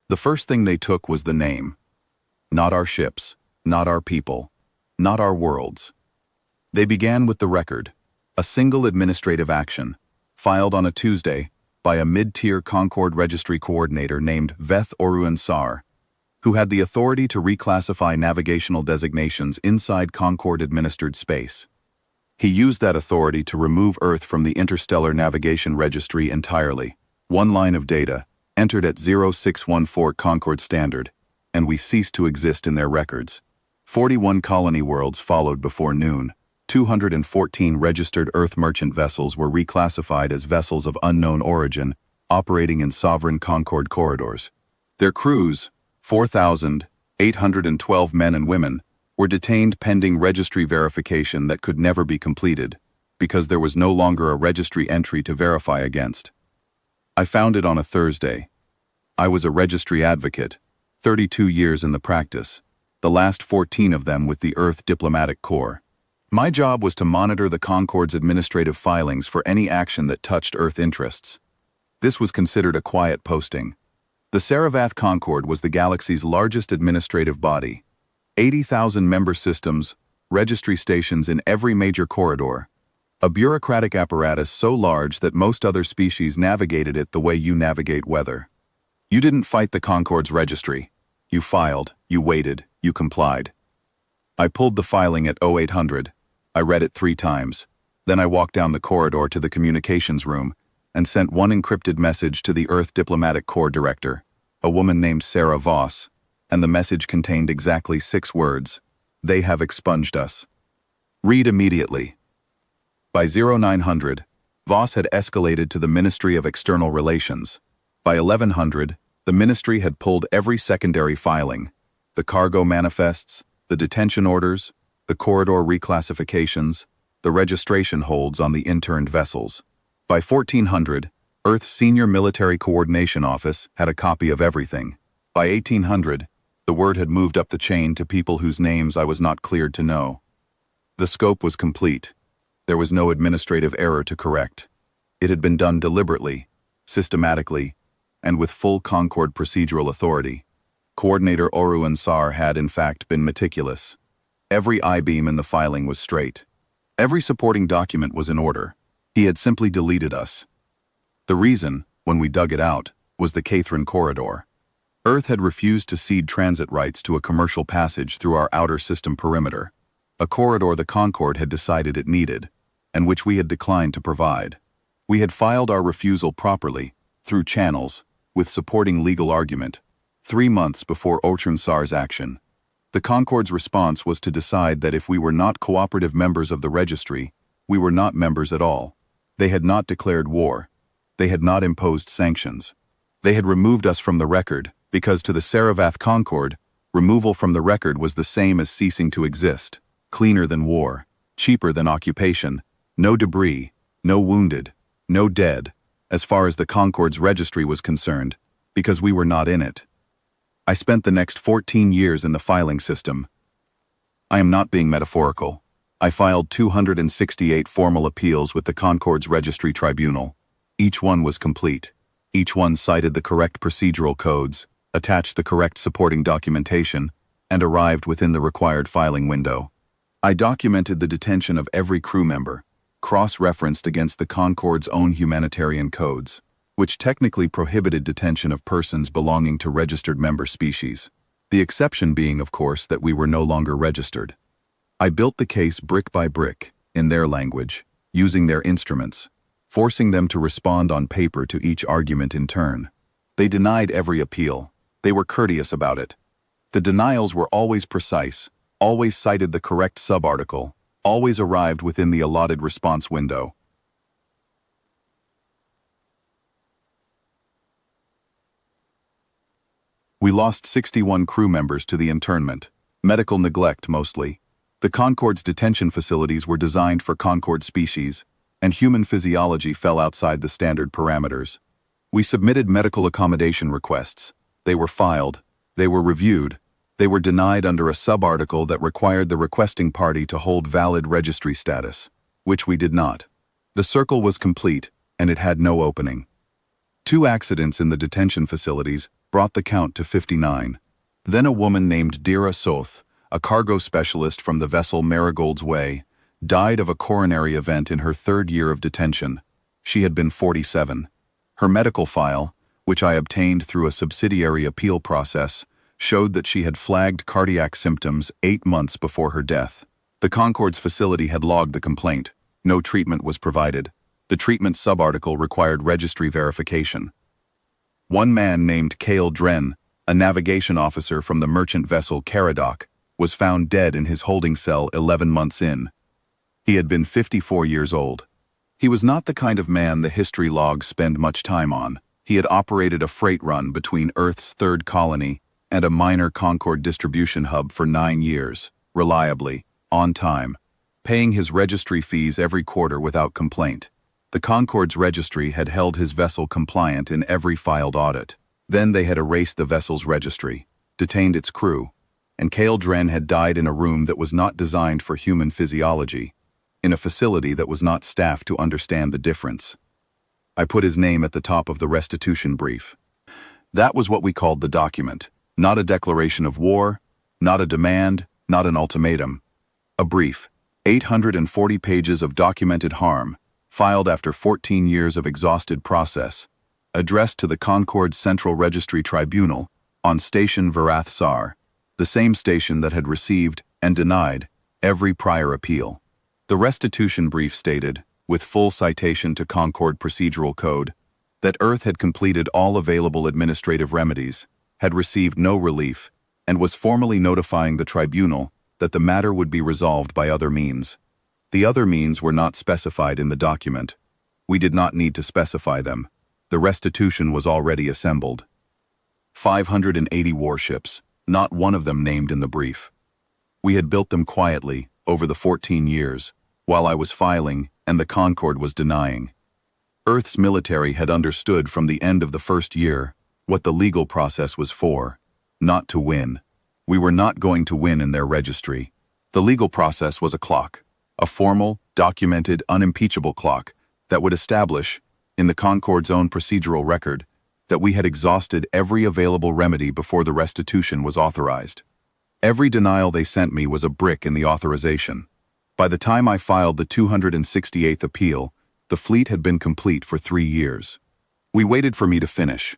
The first thing they took was the name. Not our ships, not our people, not our worlds. They began with the record, a single administrative action, filed on a Tuesday by a mid-tier Concord Registry coordinator named Veth Oruen Sar, who had the authority to reclassify navigational designations inside Concord-administered space. He used that authority to remove Earth from the Interstellar Navigation Registry entirely. One line of data, entered at 0614 Concord Standard, and we ceased to exist in their records. 41 colony worlds followed before noon. 214 registered Earth merchant vessels were reclassified as vessels of unknown origin, operating in sovereign Concord corridors. Their crews, 4,812 men and women, were detained pending registry verification that could never be completed, because there was no longer a registry entry to verify against. I found it on a Thursday. I was a registry advocate, 32 years in the practice, the last 14 of them with the Earth Diplomatic Corps. My job was to monitor the Concord's administrative filings for any action that touched Earth interests. This was considered a quiet posting. The Saravath Concord was the galaxy's largest administrative body. 80,000 member systems, registry stations in every major corridor. A bureaucratic apparatus so large that most other species navigated it the way you navigate weather. You didn't fight the Concord's registry. You filed, you waited, you complied. I pulled the filing at 0800. I read it 3 times. Then I walked down the corridor to the communications room and sent one encrypted message to the Earth Diplomatic Corps director, a woman named Sarah Voss, and the message contained exactly 6 words: "They have expunged us. Read immediately." By 0900, Voss had escalated to the Ministry of External Relations. By 1100, the ministry had pulled every secondary filing, the cargo manifests, the detention orders, the corridor reclassifications, the registration holds on the interned vessels. By 1400, Earth's Senior Military Coordination Office had a copy of everything. By 1800, the word had moved up the chain to people whose names I was not cleared to know. The scope was complete. There was no administrative error to correct. It had been done deliberately, systematically, and with full Concord procedural authority. Coordinator Oruen Sar had, in fact, been meticulous. Every I-beam in the filing was straight. Every supporting document was in order. He had simply deleted us. The reason, when we dug it out, was the Catherine Corridor. Earth had refused to cede transit rights to a commercial passage through our outer system perimeter, a corridor the Concord had decided it needed, and which we had declined to provide. We had filed our refusal properly, through channels, with supporting legal argument, 3 months before Oruen Sar's action. The Concord's response was to decide that if we were not cooperative members of the registry, we were not members at all. They had not declared war. They had not imposed sanctions. They had removed us from the record, because to the Saravath Concord, removal from the record was the same as ceasing to exist, cleaner than war, cheaper than occupation, no debris, no wounded, no dead, as far as the Concord's registry was concerned, because we were not in it. I spent the next 14 years in the filing system. I am not being metaphorical. I filed 268 formal appeals with the Concord's Registry Tribunal. Each one was complete. Each one cited the correct procedural codes, attached the correct supporting documentation, and arrived within the required filing window. I documented the detention of every crew member, cross-referenced against the Concord's own humanitarian codes, which technically prohibited detention of persons belonging to registered member species. The exception being, of course, that we were no longer registered. I built the case brick by brick, in their language, using their instruments, forcing them to respond on paper to each argument in turn. They denied every appeal. They were courteous about it. The denials were always precise, always cited the correct subarticle, always arrived within the allotted response window. We lost 61 crew members to the internment, medical neglect mostly. The Concord's detention facilities were designed for Concord species, and human physiology fell outside the standard parameters. We submitted medical accommodation requests. They were filed. They were reviewed. They were denied under a subarticle that required the requesting party to hold valid registry status, which we did not. The circle was complete, and it had no opening. 2 accidents in the detention facilities brought the count to 59. Then a woman named Dira Soth, a cargo specialist from the vessel Marigold's Way, died of a coronary event in her third year of detention. She had been 47. Her medical file, which I obtained through a subsidiary appeal process, showed that she had flagged cardiac symptoms 8 months before her death. The Concord's facility had logged the complaint. No treatment was provided. The treatment subarticle required registry verification. One man named Cale Dren, a navigation officer from the merchant vessel Caradoc, was found dead in his holding cell 11 months in. He had been 54 years old. He was not the kind of man the history logs spend much time on. He had operated a freight run between Earth's third colony and a minor Concord distribution hub for 9 years, reliably, on time, paying his registry fees every quarter without complaint. The Concord's registry had held his vessel compliant in every filed audit. Then they had erased the vessel's registry, detained its crew, and Cale Dren had died in a room that was not designed for human physiology, in a facility that was not staffed to understand the difference. I put his name at the top of the restitution brief. That was what we called the document, not a declaration of war, not a demand, not an ultimatum. A brief, 840 pages of documented harm, filed after 14 years of exhausted process, addressed to the Concord Central Registry Tribunal on Station Varath Sar, the same station that had received and denied every prior appeal. The restitution brief stated, with full citation to Concord Procedural Code, that Earth had completed all available administrative remedies, had received no relief, and was formally notifying the tribunal that the matter would be resolved by other means. The other means were not specified in the document. We did not need to specify them. The restitution was already assembled. 580 warships, not one of them named in the brief. We had built them quietly, over the 14 years, while I was filing and the Concord was denying. Earth's military had understood from the end of the first year what the legal process was for, not to win. We were not going to win in their registry. The legal process was a clock, a formal, documented, unimpeachable clock that would establish, in the Concord's own procedural record, that we had exhausted every available remedy before the restitution was authorized. Every denial they sent me was a brick in the authorization. By the time I filed the 268th appeal, the fleet had been complete for 3 years. We waited for me to finish.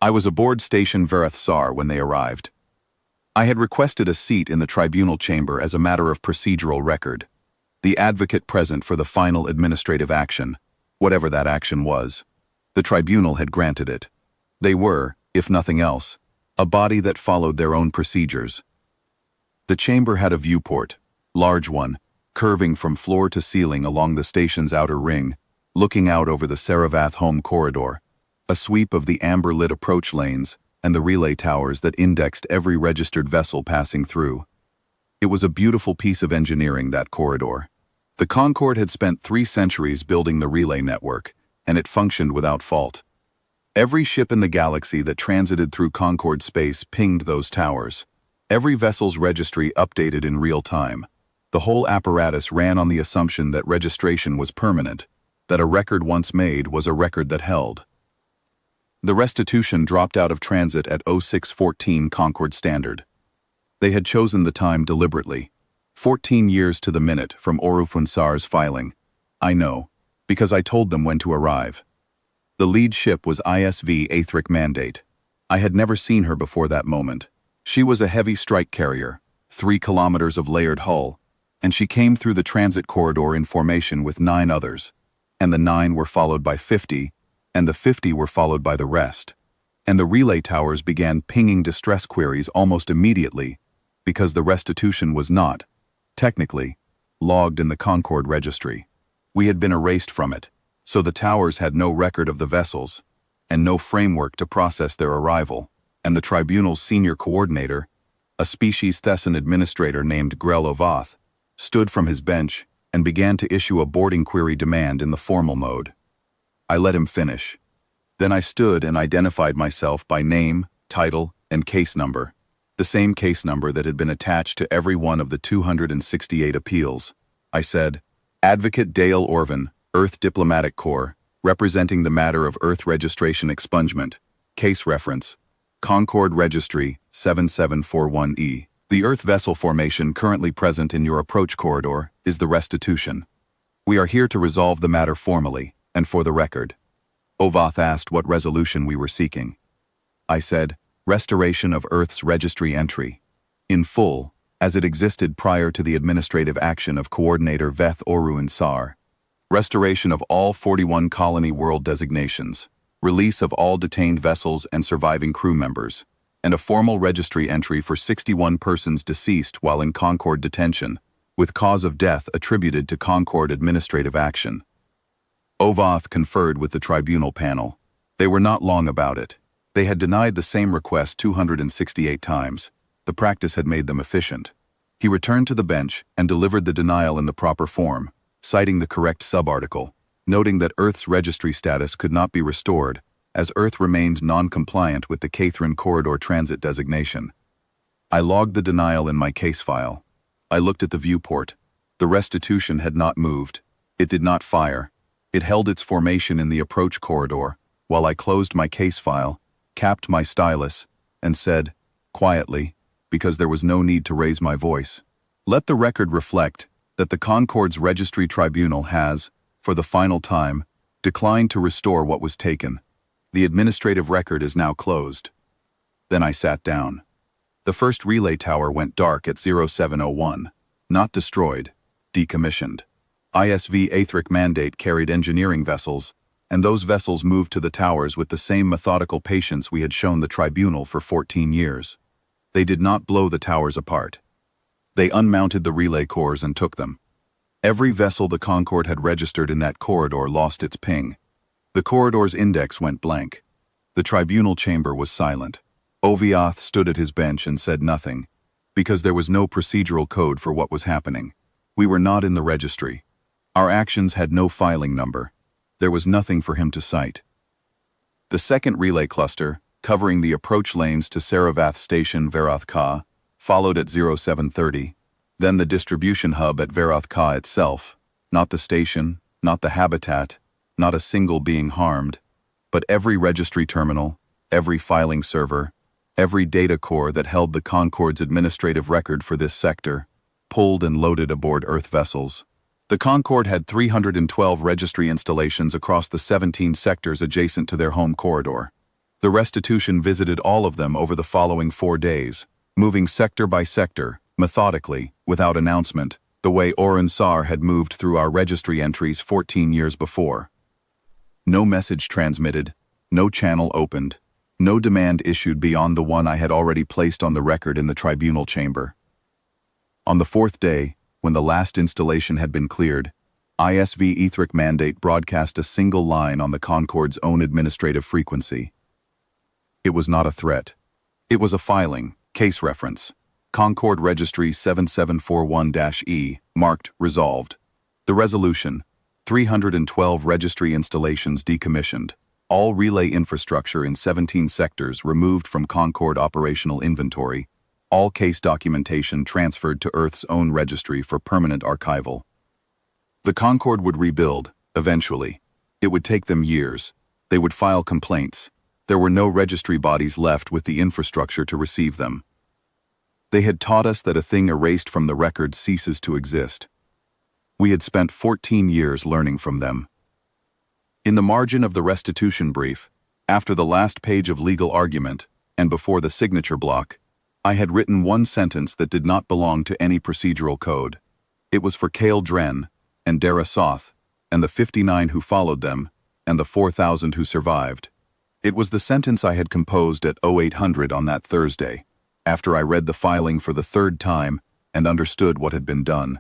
I was aboard Station Varath Sar when they arrived. I had requested a seat in the tribunal chamber as a matter of procedural record. The advocate present for the final administrative action, whatever that action was. The tribunal had granted it. They were, if nothing else, a body that followed their own procedures. The chamber had a viewport, large one, curving from floor to ceiling along the station's outer ring, looking out over the Saravath home corridor, a sweep of the amber-lit approach lanes and the relay towers that indexed every registered vessel passing through. It was a beautiful piece of engineering, that corridor. The Concord had spent 3 centuries building the relay network, and it functioned without fault. Every ship in the galaxy that transited through Concord space pinged those towers. Every vessel's registry updated in real time. The whole apparatus ran on the assumption that registration was permanent, that a record once made was a record that held. The restitution dropped out of transit at 0614 Concord Standard. They had chosen the time deliberately. 14 years to the minute from Orufunsar's filing. I know, because I told them when to arrive. The lead ship was ISV Aethric Mandate. I had never seen her before that moment. She was a heavy strike carrier, 3 kilometers of layered hull, and she came through the transit corridor in formation with 9 others, and the 9 were followed by 50, and the 50 were followed by the rest. And the relay towers began pinging distress queries almost immediately, because the restitution was not, technically, logged in the Concord registry. We had been erased from it, so the towers had no record of the vessels, and no framework to process their arrival, and the tribunal's senior coordinator, a species Thessan administrator named Grell Ovath, stood from his bench and began to issue a boarding query demand in the formal mode. I let him finish. Then I stood and identified myself by name, title, and case number, the same case number that had been attached to every one of the 268 appeals. I said, Advocate Dale Orvin, Earth Diplomatic Corps, representing the matter of Earth registration expungement, case reference, Concord Registry 7741E. The Earth vessel formation currently present in your approach corridor is the Restitution. We are here to resolve the matter formally, and for the record. Ovath asked what resolution we were seeking. I said, restoration of Earth's registry entry. In full, as it existed prior to the administrative action of Coordinator Veth Oruan Sar. Restoration of all 41 colony world designations. Release of all detained vessels and surviving crew members, and a formal registry entry for 61 persons deceased while in Concord detention, with cause of death attributed to Concord administrative action. Ovath conferred with the tribunal panel. They were not long about it. They had denied the same request 268 times. The practice had made them efficient. He returned to the bench and delivered the denial in the proper form, citing the correct subarticle, noting that Earth's registry status could not be restored, as Earth remained non-compliant with the Catherine Corridor Transit designation. I logged the denial in my case file. I looked at the viewport. The Restitution had not moved. It did not fire. It held its formation in the approach corridor, while I closed my case file, capped my stylus, and said, quietly, because there was no need to raise my voice, let the record reflect that the Concord's Registry Tribunal has, for the final time, declined to restore what was taken. The administrative record is now closed. Then I sat down. The first relay tower went dark at 0701. Not destroyed, decommissioned. ISV Aethric Mandate carried engineering vessels, and those vessels moved to the towers with the same methodical patience we had shown the tribunal for 14 years. They did not blow the towers apart. They unmounted the relay cores and took them. Every vessel the Concord had registered in that corridor lost its ping. The corridor's index went blank. The tribunal chamber was silent. Ovath stood at his bench and said nothing, because there was no procedural code for what was happening. We were not in the registry. Our actions had no filing number. There was nothing for him to cite. The second relay cluster, covering the approach lanes to Saravath Station Varath Ka, followed at 0730. Then the distribution hub at Varath Ka itself, not the station, not the habitat, not a single being harmed, but every registry terminal, every filing server, every data core that held the Concord's administrative record for this sector, pulled and loaded aboard Earth vessels. The Concord had 312 registry installations across the 17 sectors adjacent to their home corridor. The Restitution visited all of them over the following 4 days, moving sector by sector, methodically, without announcement, the way Oruan Sar had moved through our registry entries 14 years before. No message transmitted, no channel opened, no demand issued beyond the one I had already placed on the record in the tribunal chamber. On the 4th day, when the last installation had been cleared, ISV Aethric Mandate broadcast a single line on the Concord's own administrative frequency. It was not a threat. It was a filing, case reference. Concord Registry 7741-E, marked Resolved. The resolution, 312 registry installations decommissioned, all relay infrastructure in 17 sectors removed from Concord operational inventory, all case documentation transferred to Earth's own registry for permanent archival. The Concord would rebuild, eventually. It would take them years. They would file complaints. There were no registry bodies left with the infrastructure to receive them. They had taught us that a thing erased from the record ceases to exist. We had spent 14 years learning from them. In the margin of the restitution brief, after the last page of legal argument, and before the signature block, I had written one sentence that did not belong to any procedural code. It was for Cale Dren, and Dara Soth, and the 59 who followed them, and the 4,000 who survived. It was the sentence I had composed at 0800 on that Thursday, after I read the filing for the 3rd time and understood what had been done.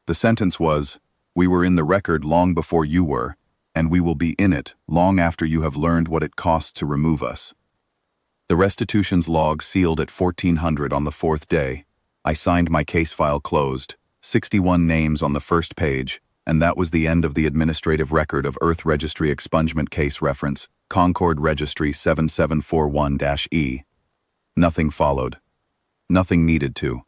The sentence was, "We were in the record long before you were, and we will be in it long after you have learned what it costs to remove us." The restitution's log sealed at 1400 on the 4th day. I signed my case file closed, 61 names on the first page, and that was the end of the administrative record of Earth Registry expungement case reference, Concord Registry 7741-E. Nothing followed. Nothing needed to.